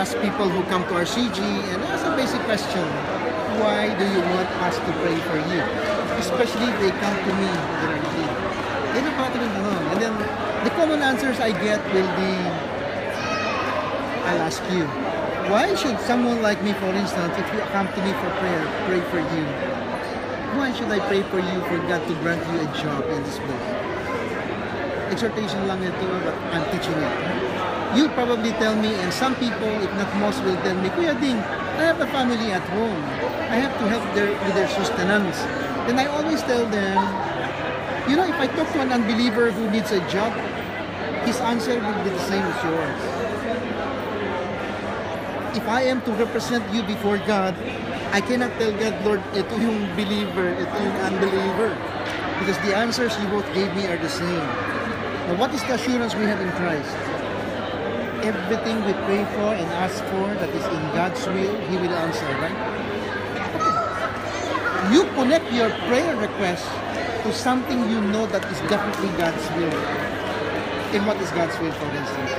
ask people who come to our CG and ask a basic question. Why do you want us to pray for you? Especially if they come to me regularly. They don't bother me alone. And then the common answers I get will be, I'll ask you, why should someone like me, for instance, if you come to me for prayer, pray for you? Why should I pray for you for God to grant you a job in this place? Exhortation lang ito, but I'm teaching it. You'll probably tell me, and some people, if not most, will tell me, Kuya Ding, I have a family at home. I have to help with their sustenance. Then I always tell them, you know, if I talk to an unbeliever who needs a job, his answer will be the same as yours. If I am to represent you before God, I cannot tell God, Lord, ito yung believer, ito yung unbeliever. Because the answers you both gave me are the same. Now, what is the assurance we have in Christ? Everything we pray for and ask for that is in God's will, He will answer, right? Okay. You connect your prayer request to something you know that is definitely God's will. And what is God's will, for instance?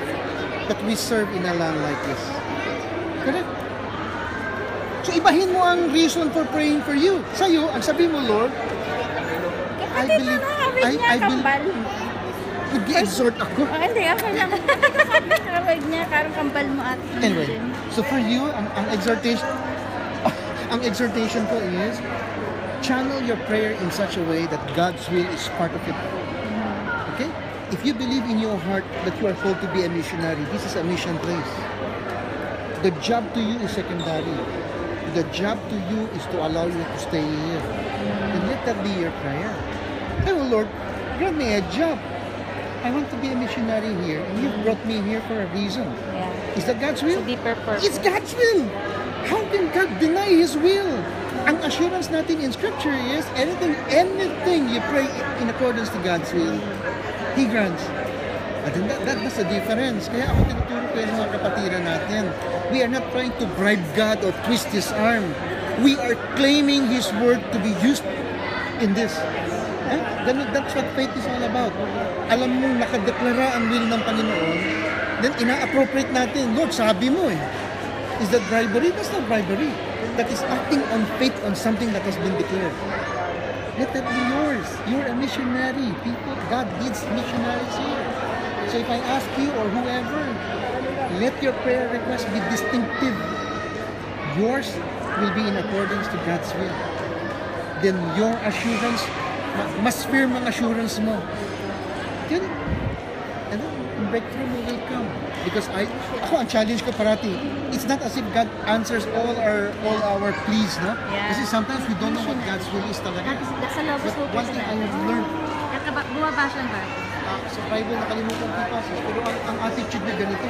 That we serve in a land like this. Correct? So, ibahin mo ang reason for praying for you. Sa'yo, ang sabi mo, Lord, I believe, nag-exhort ako. Oh, hindi, ako lang. Awag niya, karang kambal mo at. Anyway, so for you, ang exhortation ko is, channel your prayer in such a way that God's will is part of it. Okay? If you believe in your heart that you are called to be a missionary, this is a mission place. The job to you is secondary. The job to you is to allow you to stay here. And let that be your prayer. Oh Lord, grant me a job. I want to be a missionary here, and you brought me here for a reason. Yeah. Is that God's will? It's a deeper purpose. It's God's will. How can God deny His will? Ang assurance natin in Scripture is anything you pray in accordance to God's will, He grants. But then that's the difference. Kaya ako tinuturo ko yung mga kapatiran natin. We are not trying to bribe God or twist His arm. We are claiming His word to be used in this. That's what faith is all about. Alam mong nakadeklara ang will ng Panginoon, then ina-appropriate natin. Lord, sabi mo eh. Is that bribery? That's not bribery. That is acting on faith on something that has been declared. Let that be yours. You're a missionary. People, God needs missionaries here. So if I ask you or whoever, let your prayer request be distinctive. Yours will be in accordance to God's will. Then your assurance, mas firm ang assurance mo. Yun. And then, breakthrough will come. Because ako ang challenge ko parati, it's not as if God answers all our pleas, no? Yeah. Kasi sometimes we don't know what God's will is talaga. But one thing I have learned, Bumabasa ba? sa Bible nakalimutan ko pa, pero ang attitude na ganito.